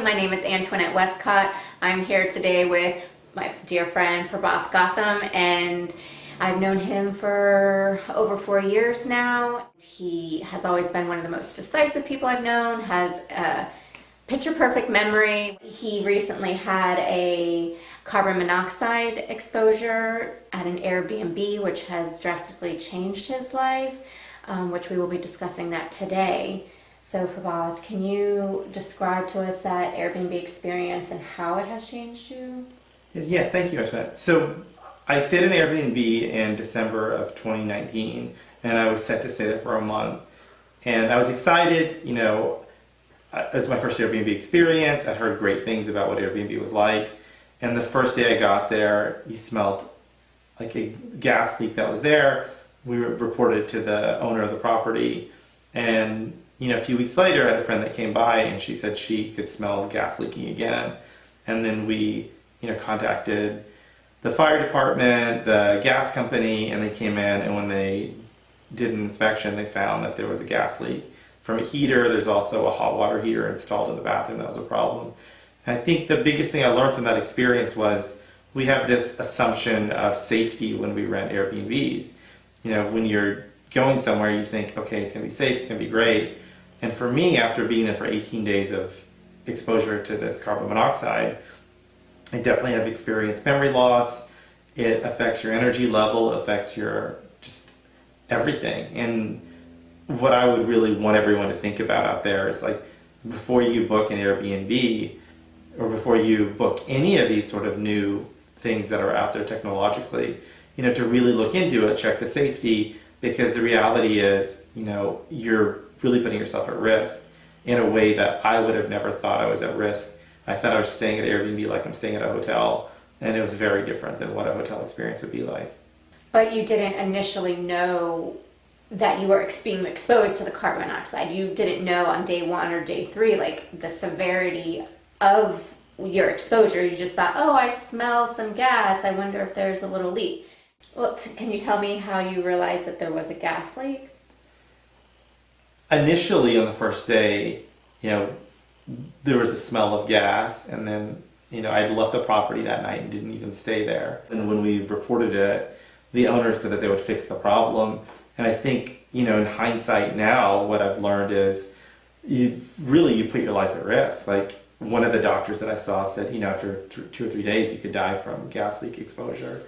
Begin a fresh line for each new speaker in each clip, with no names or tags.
my name is Antoinette Westcott. I'm here today with my dear friend Prabhath Gotham, and I've known him for over 4 years now. He has always been one of the most decisive people I've known, has a picture-perfect memory. He recently had a carbon monoxide exposure at an Airbnb, which has drastically changed his life, which we will be discussing that today. So Prabhath, can you describe to us that Airbnb experience and how it has changed you?
Yeah, thank you, Antoinette. So I stayed in Airbnb in December of 2019, and I was set to stay there for a month. And I was excited, it was my first Airbnb experience. I'd heard great things about what Airbnb was like. And the first day I got there, you smelled like a gas leak that was there. We reported it to the owner of the property, and a few weeks later, I had a friend that came by and she said she could smell gas leaking again. And then we, contacted the fire department, the gas company, and they came in, and when they did an inspection, they found that there was a gas leak from a heater. There's also a hot water heater installed in the bathroom. That was a problem. And I think the biggest thing I learned from that experience was we have this assumption of safety when we rent Airbnbs. When you're going somewhere, you think, okay, it's going to be safe, it's going to be great. And for me, after being there for 18 days of exposure to this carbon monoxide, I definitely have experienced memory loss. It affects your energy level, affects your just everything. And what I would really want everyone to think about out there is, like, before you book an Airbnb or before you book any of these sort of new things that are out there technologically, to really look into it, check the safety, because the reality is, you're really putting yourself at risk in a way that I would have never thought I was at risk. I thought I was staying at Airbnb like I'm staying at a hotel, and it was very different than what a hotel experience would be like.
But you didn't initially know that you were being exposed to the carbon monoxide. You didn't know on day 1 or day 3, like, the severity of your exposure. You just thought, oh, I smell some gas. I wonder if there's a little leak. Well, can you tell me how you realized that there was a gas leak?
Initially, on the first day, there was a smell of gas, and then, I'd left the property that night and didn't even stay there. And when we reported it, the owner said that they would fix the problem. And I think, in hindsight now, what I've learned is you put your life at risk. Like, one of the doctors that I saw said, after 2 or 3 days, you could die from gas leak exposure.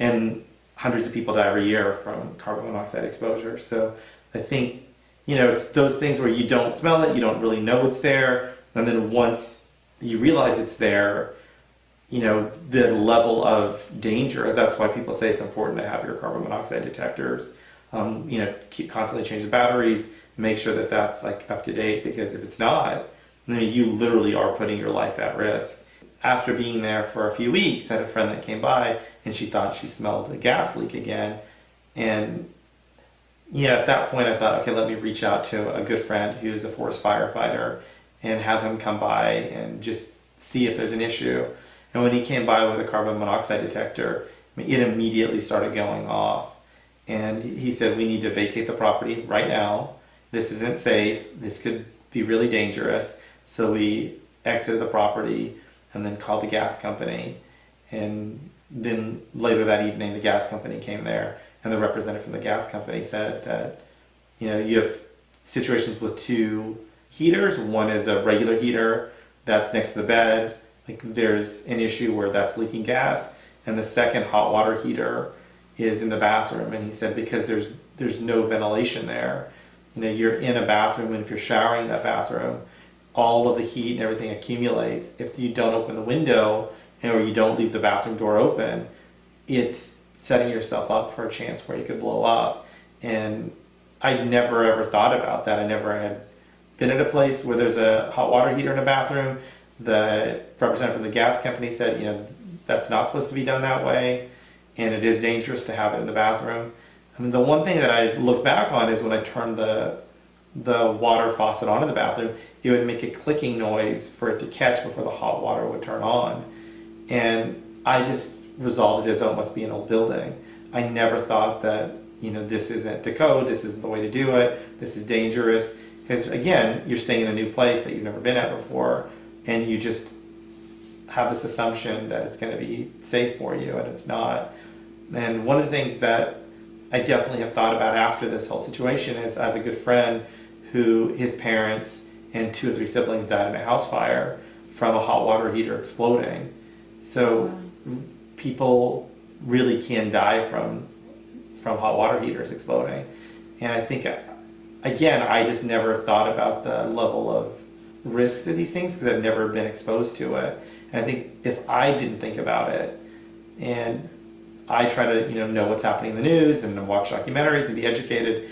And hundreds of people die every year from carbon monoxide exposure. So I think, it's those things where you don't smell it, you don't really know it's there, and then once you realize it's there, the level of danger, that's why people say it's important to have your carbon monoxide detectors, keep constantly change the batteries, make sure that that's like up to date, because if it's not, then you literally are putting your life at risk. After being there for a few weeks, I had a friend that came by and she thought she smelled a gas leak again, and at that point I thought, okay, let me reach out to a good friend who's a forest firefighter and have him come by and just see if there's an issue. And when he came by with a carbon monoxide detector, it immediately started going off. And he said, we need to vacate the property right now. This isn't safe. This could be really dangerous. So we exited the property and then called the gas company. And then later that evening, the gas company came there. And the representative from the gas company said that, you have situations with 2 heaters. One is a regular heater that's next to the bed. Like, there's an issue where that's leaking gas. And the second hot water heater is in the bathroom. And he said, because there's no ventilation there. You're in a bathroom, and if you're showering in that bathroom, all of the heat and everything accumulates. If you don't open the window or you don't leave the bathroom door open, it's setting yourself up for a chance where you could blow up. And I never ever thought about that. I never had been at a place where there's a hot water heater in a bathroom. The representative from the gas company said, that's not supposed to be done that way, and it is dangerous to have it in the bathroom. I mean, the one thing that I look back on is when I turned the water faucet on in the bathroom, it would make a clicking noise for it to catch before the hot water would turn on. And I just resolved it as, oh, it must be an old building. I never thought that, this isn't to code, this isn't the way to do it, this is dangerous. Because again, you're staying in a new place that you've never been at before, and you just have this assumption that it's going to be safe for you, and it's not. And one of the things that I definitely have thought about after this whole situation is I have a good friend who his parents and 2 or 3 siblings died in a house fire from a hot water heater exploding. So people really can die from hot water heaters exploding. And I think, again, I just never thought about the level of risk to these things because I've never been exposed to it. And I think if I didn't think about it, and I try to know what's happening in the news and watch documentaries and be educated,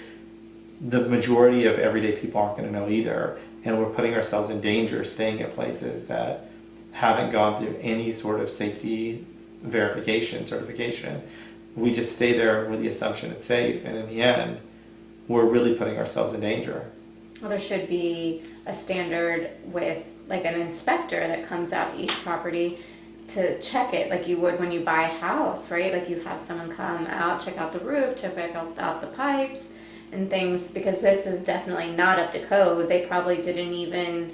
the majority of everyday people aren't going to know either. And we're putting ourselves in danger staying at places that haven't gone through any sort of safety certification. We just stay there with the assumption it's safe, and in the end, we're really putting ourselves in danger.
Well, there should be a standard with like an inspector that comes out to each property to check it like you would when you buy a house, right? Like you have someone come out, check out the roof, check out the pipes and things, because this is definitely not up to code. They probably didn't even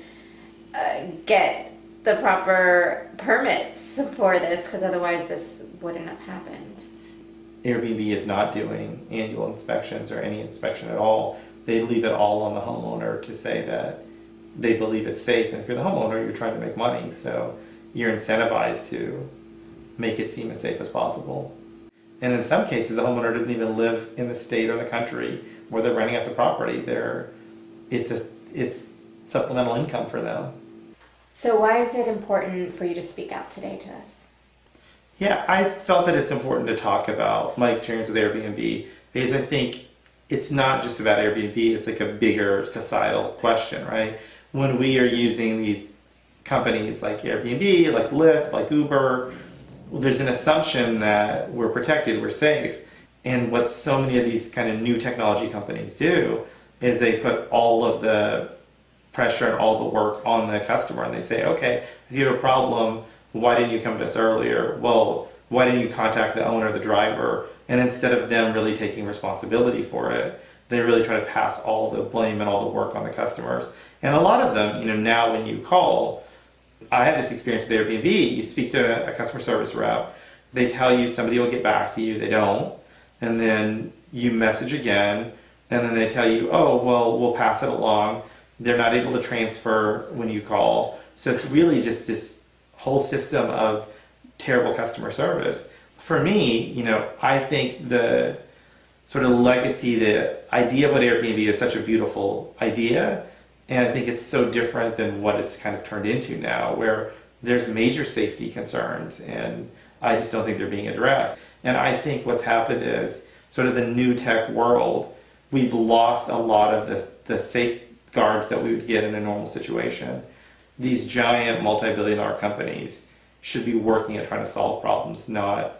get the proper permits for this, because otherwise this wouldn't have happened.
Airbnb is not doing annual inspections or any inspection at all. They leave it all on the homeowner to say that they believe it's safe. And if you're the homeowner, you're trying to make money, so you're incentivized to make it seem as safe as possible. And in some cases, the homeowner doesn't even live in the state or the country where they're renting out the property. It's supplemental income for them.
So why is it important for you to speak out today to us?
Yeah, I felt that it's important to talk about my experience with Airbnb, because I think it's not just about Airbnb, it's like a bigger societal question, right? When we are using these companies like Airbnb, like Lyft, like Uber, there's an assumption that we're protected, we're safe. And what so many of these kind of new technology companies do is they put all of the pressure and all the work on the customer, and they say, okay, if you have a problem, why didn't you come to us earlier? Well, why didn't you contact the owner, the driver? And instead of them really taking responsibility for it, they really try to pass all the blame and all the work on the customers. And a lot of them, now when you call, I had this experience with Airbnb. You speak to a customer service rep, they tell you somebody will get back to you, they don't. And then you message again, and then they tell you, oh, well, we'll pass it along. They're not able to transfer when you call. So it's really just this whole system of terrible customer service. For me, I think the sort of legacy, the idea of what Airbnb is such a beautiful idea. And I think it's so different than what it's kind of turned into now, where there's major safety concerns, and I just don't think they're being addressed. And I think what's happened is sort of the new tech world, we've lost a lot of the safeguards that we would get in a normal situation. These giant multi-billion-dollar companies should be working at trying to solve problems, not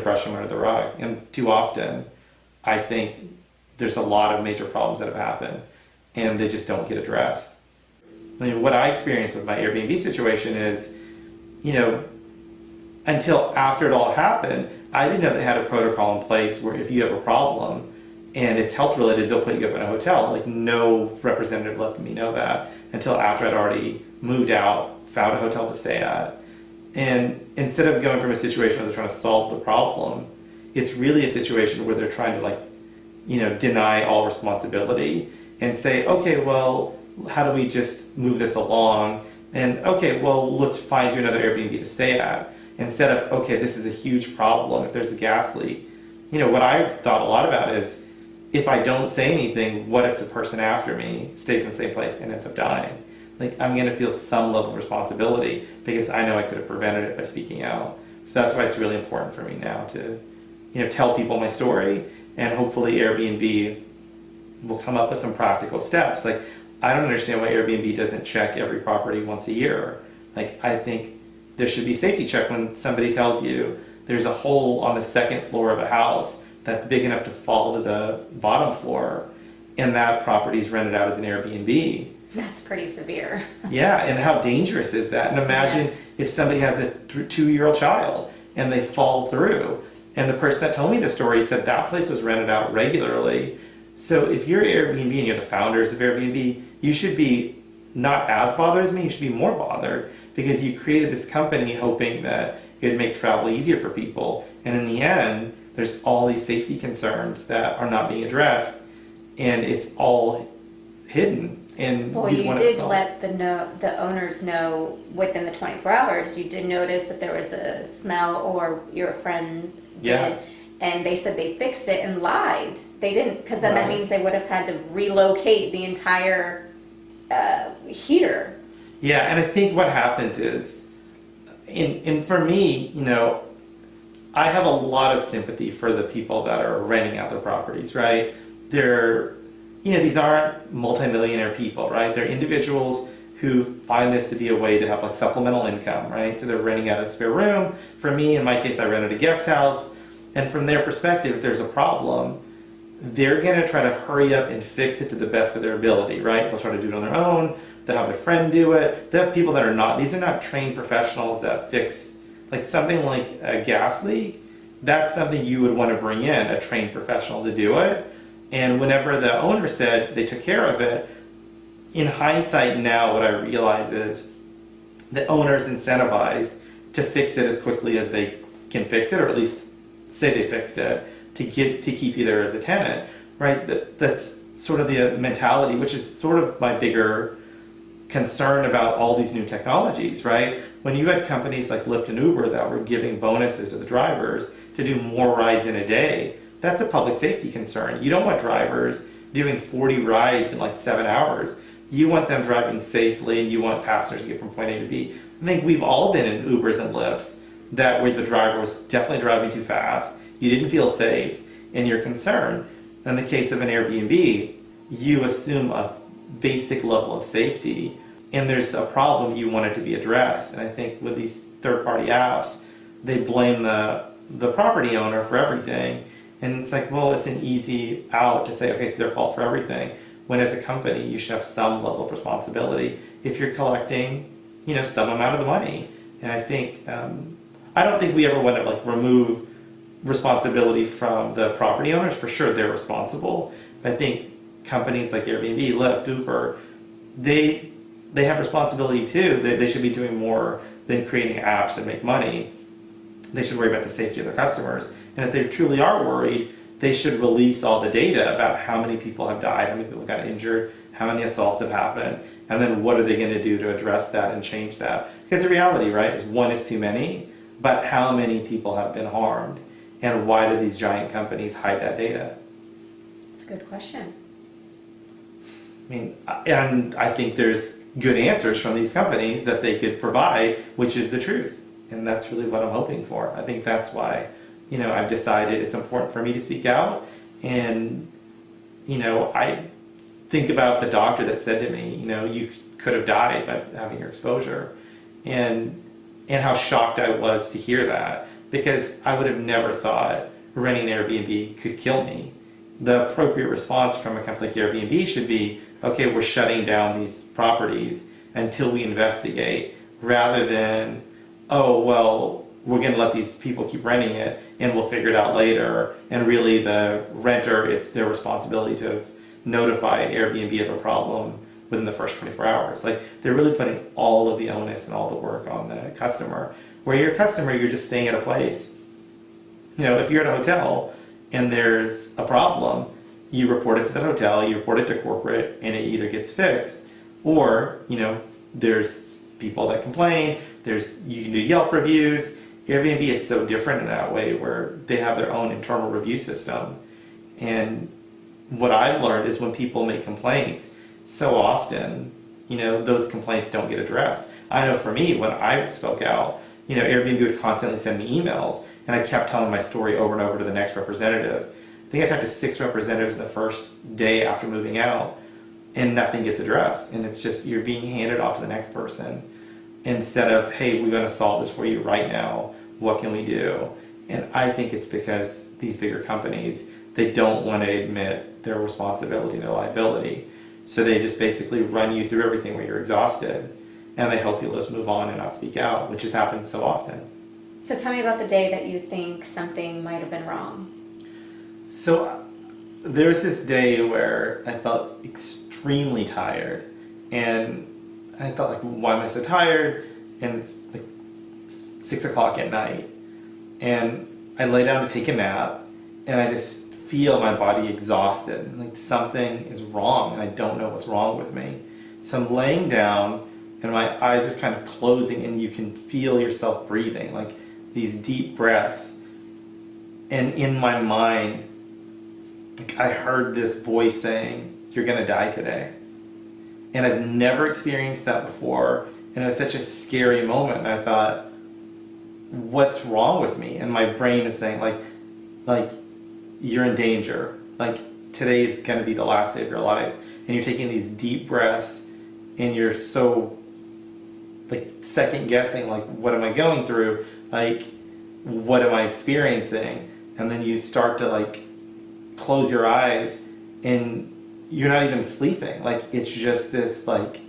brush them under the rug. And too often, I think there's a lot of major problems that have happened, and they just don't get addressed. I mean, what I experienced with my Airbnb situation is, until after it all happened, I didn't know they had a protocol in place where if you have a problem and it's health related, they'll put you up in a hotel. Like, no representative let me know that until after I'd already moved out, found a hotel to stay at. And instead of going from a situation where they're trying to solve the problem, it's really a situation where they're trying to deny all responsibility and say, okay, well, how do we just move this along? And okay, well, let's find you another Airbnb to stay at. Instead of, okay, this is a huge problem if there's a gas leak. What I've thought a lot about is, if I don't say anything, what if the person after me stays in the same place and ends up dying? Like, I'm going to feel some level of responsibility because I know I could have prevented it by speaking out. So that's why it's really important for me now to, tell people my story, and hopefully Airbnb will come up with some practical steps. Like, I don't understand why Airbnb doesn't check every property once a year. Like, I think there should be safety check when somebody tells you there's a hole on the second floor of a house that's big enough to fall to the bottom floor, and that property is rented out as an Airbnb.
That's pretty severe.
Yeah, and how dangerous is that? And imagine if somebody has a 2-year-old child and they fall through. And the person that told me the story said that place was rented out regularly. So if you're Airbnb and you're the founders of Airbnb, you should be not as bothered as me, you should be more bothered because you created this company hoping that it would make travel easier for people. And in the end, there's all these safety concerns that are not being addressed, and it's all hidden. And
Well, you did let the owners know within the 24 hours. You did notice that there was a smell, or your friend did,
Yeah.
and they said they fixed it and lied. They didn't, because then that
Right.
means they would have had to relocate the entire heater.
Yeah, and I think what happens is, and for me, I have a lot of sympathy for the people that are renting out their properties, right? They're, these aren't multimillionaire people, right? They're individuals who find this to be a way to have like supplemental income, right? So they're renting out a spare room. For me, in my case, I rented a guest house. And from their perspective, if there's a problem, they're going to try to hurry up and fix it to the best of their ability, right? They'll try to do it on their own. They'll have a friend do it. They have people that are not, these are not trained professionals that fix, like something like a gas leak. That's something you would want to bring in a trained professional to do it. And whenever the owner said they took care of it, in hindsight now what I realize is the owner's incentivized to fix it as quickly as they can fix it, or at least say they fixed it, to keep you there as a tenant, right? That's sort of the mentality, which is sort of my bigger concern about all these new technologies, right? When you had companies like Lyft and Uber that were giving bonuses to the drivers to do more rides in a day, that's a public safety concern. You don't want drivers doing 40 rides in like 7 hours. You want them driving safely. You want passengers to get from point A to B. I think we've all been in Ubers and Lyfts that where the driver was definitely driving too fast, you didn't feel safe, and you're concerned. In the case of an Airbnb, you assume a basic level of safety, and there's a problem, you want it to be addressed. And I think with these third-party apps, they blame the property owner for everything. And it's like, well, it's an easy out to say, okay, it's their fault for everything. When as a company, you should have some level of responsibility if you're collecting, some amount of the money. And I think, I don't think we ever want to like remove responsibility from the property owners. For sure, they're responsible. But I think companies like Airbnb, Lyft, Uber, they have responsibility too. They should be doing more than creating apps that make money. They should worry about the safety of their customers. And if they truly are worried, they should release all the data about how many people have died, how many people got injured, how many assaults have happened, and then what are they going to do to address that and change that? Because the reality, right, is one is too many, but how many people have been harmed? And why do these giant companies hide that data?
That's a good question.
I mean, and I think there's good answers from these companies that they could provide, which is the truth. And that's really what I'm hoping for. I think that's why, I've decided it's important for me to speak out. And, I think about the doctor that said to me, you could have died by having your exposure. And how shocked I was to hear that, because I would have never thought renting an Airbnb could kill me. The appropriate response from a company like Airbnb should be, okay, we're shutting down these properties until we investigate, rather than, oh, well, we're going to let these people keep renting it and we'll figure it out later. And really the renter, it's their responsibility to have notified Airbnb of a problem within the first 24 hours. Like, they're really putting all of the onus and all the work on the customer. Where you're a customer, you're just staying at a place. If you're at a hotel and there's a problem, you report it to the hotel, you report it to corporate, and it either gets fixed, or, there's people that complain, you can do Yelp reviews. Airbnb is so different in that way, where they have their own internal review system. And what I've learned is when people make complaints, so often, those complaints don't get addressed. I know for me, when I spoke out, Airbnb would constantly send me emails, and I kept telling my story over and over to the next representative. I think I talked to 6 representatives the first day after moving out, and nothing gets addressed. And it's just, you're being handed off to the next person instead of, hey, we're going to solve this for you right now. What can we do? And I think it's because these bigger companies, they don't want to admit their responsibility and their liability. So they just basically run you through everything where you're exhausted, and they help you just move on and not speak out, which has happened so often.
So tell me about the day that you think something might have been wrong.
So there was this day where I felt extremely tired, and And I thought, like, why am I so tired? And it's like 6 o'clock at night. And I lay down to take a nap, and I just feel my body exhausted. Like something is wrong, and I don't know what's wrong with me. So I'm laying down, and my eyes are kind of closing, and you can feel yourself breathing, like these deep breaths. And in my mind, like, I heard this voice saying, "You're gonna die today." And I've never experienced that before, and it was such a scary moment. And I thought, what's wrong with me? And my brain is saying, like you're in danger. Like, today's gonna be the last day of your life, and you're taking these deep breaths, and you're so like second guessing, like, what am I going through? Like, what am I experiencing? And then you start to like close your eyes, and you're not even sleeping. Like, it's just this, like,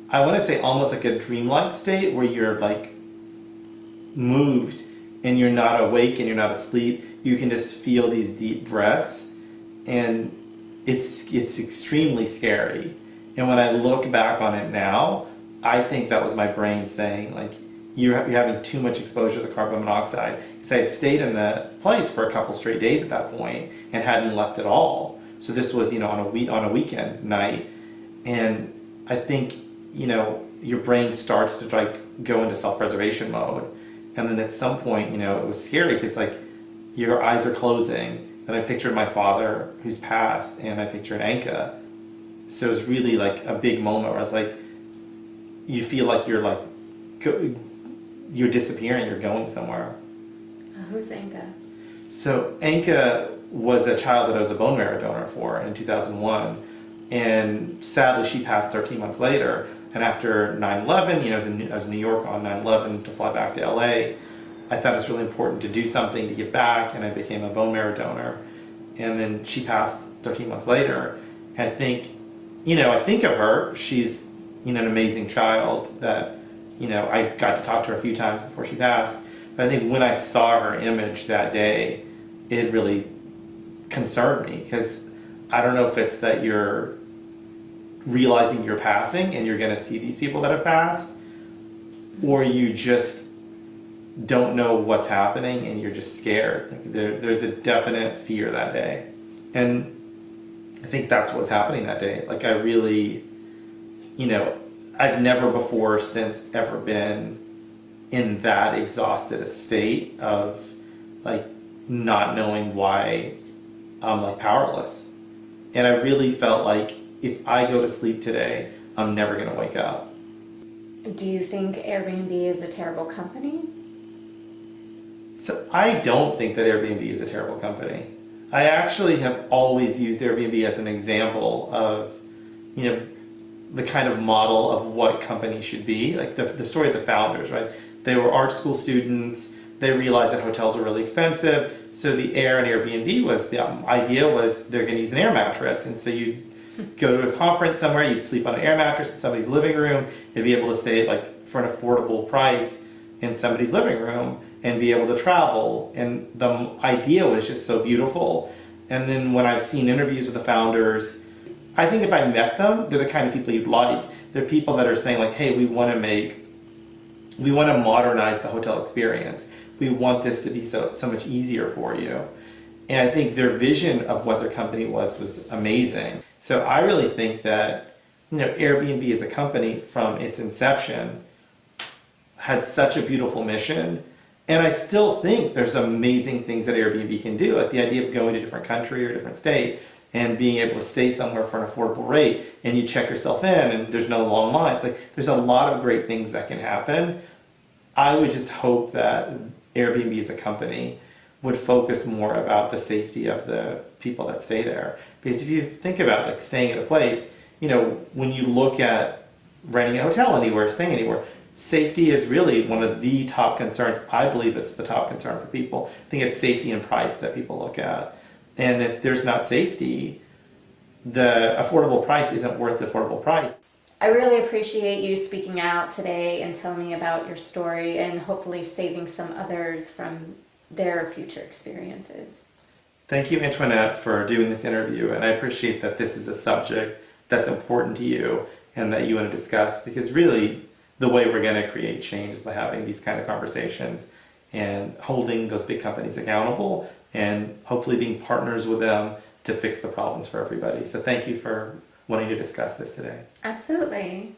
I want to say almost like a dreamlike state where you're like moved, and you're not awake and you're not asleep. You can just feel these deep breaths, and it's extremely scary. And when I look back on it now, I think that was my brain saying, like, you're having too much exposure to carbon monoxide. Because I had stayed in the place for a couple straight days at that point and hadn't left at all. So this was, you know, on a weekend night, and I think, you know, your brain starts to like go into self-preservation mode, and then at some point, you know, it was scary because like your eyes are closing. Then I pictured my father who's passed, and I pictured Anka. So it was really like a big moment where I was like, you feel like you're like you're disappearing, you're going somewhere.
Who's Anka?
So Anka was a child that I was a bone marrow donor for in 2001, and sadly she passed 13 months later. And after 9/11, you know, I was in New York on 9/11 to fly back to LA. I thought it was really important to do something to give back, and I became a bone marrow donor. And then she passed 13 months later. And I think, you know, I think of her, she's, you know, an amazing child that, you know, I got to talk to her a few times before she passed. But I think when I saw her image that day, it really concerned me, because I don't know if it's that you're realizing you're passing and you're going to see these people that have passed, or you just don't know what's happening and you're just scared. Like there's a definite fear that day. And I think that's what's happening that day. Like, I really, you know, I've never before since ever been in that exhausted a state of like not knowing why I'm like powerless. And I really felt like if I go to sleep today, I'm never going to wake up.
Do you think Airbnb is a terrible company?
So I don't think that Airbnb is a terrible company. I actually have always used Airbnb as an example of, you know, the kind of model of what companies should be. Like the story of the founders, right? They were art school students. They realized that hotels were really expensive. So the Air and Airbnb was, the idea was they're going to use an air mattress. And so you'd go to a conference somewhere, you'd sleep on an air mattress in somebody's living room, and be able to stay like for an affordable price in somebody's living room and be able to travel. And the idea was just so beautiful. And then when I've seen interviews with the founders, I think if I met them, they're the kind of people you'd like. They're people that are saying like, hey, we want to modernize the hotel experience. We want this to be so much easier for you. And I think their vision of what their company was amazing. So I really think that, you know, Airbnb as a company from its inception had such a beautiful mission. And I still think there's amazing things that Airbnb can do. Like the idea of going to a different country or a different state and being able to stay somewhere for an affordable rate, and you check yourself in and there's no long lines. Like, there's a lot of great things that can happen. I would just hope that Airbnb as a company would focus more about the safety of the people that stay there. Because if you think about like staying at a place, you know, when you look at renting a hotel anywhere, staying anywhere, safety is really one of the top concerns. I believe it's the top concern for people. I think it's safety and price that people look at. And if there's not safety, the affordable price isn't worth the affordable price.
I really appreciate you speaking out today and telling me about your story, and hopefully saving some others from their future experiences.
Thank you, Antoinette, for doing this interview. And I appreciate that this is a subject that's important to you and that you want to discuss, because really the way we're going to create change is by having these kind of conversations and holding those big companies accountable and hopefully being partners with them to fix the problems for everybody. So thank you for wanting to discuss this today.
Absolutely.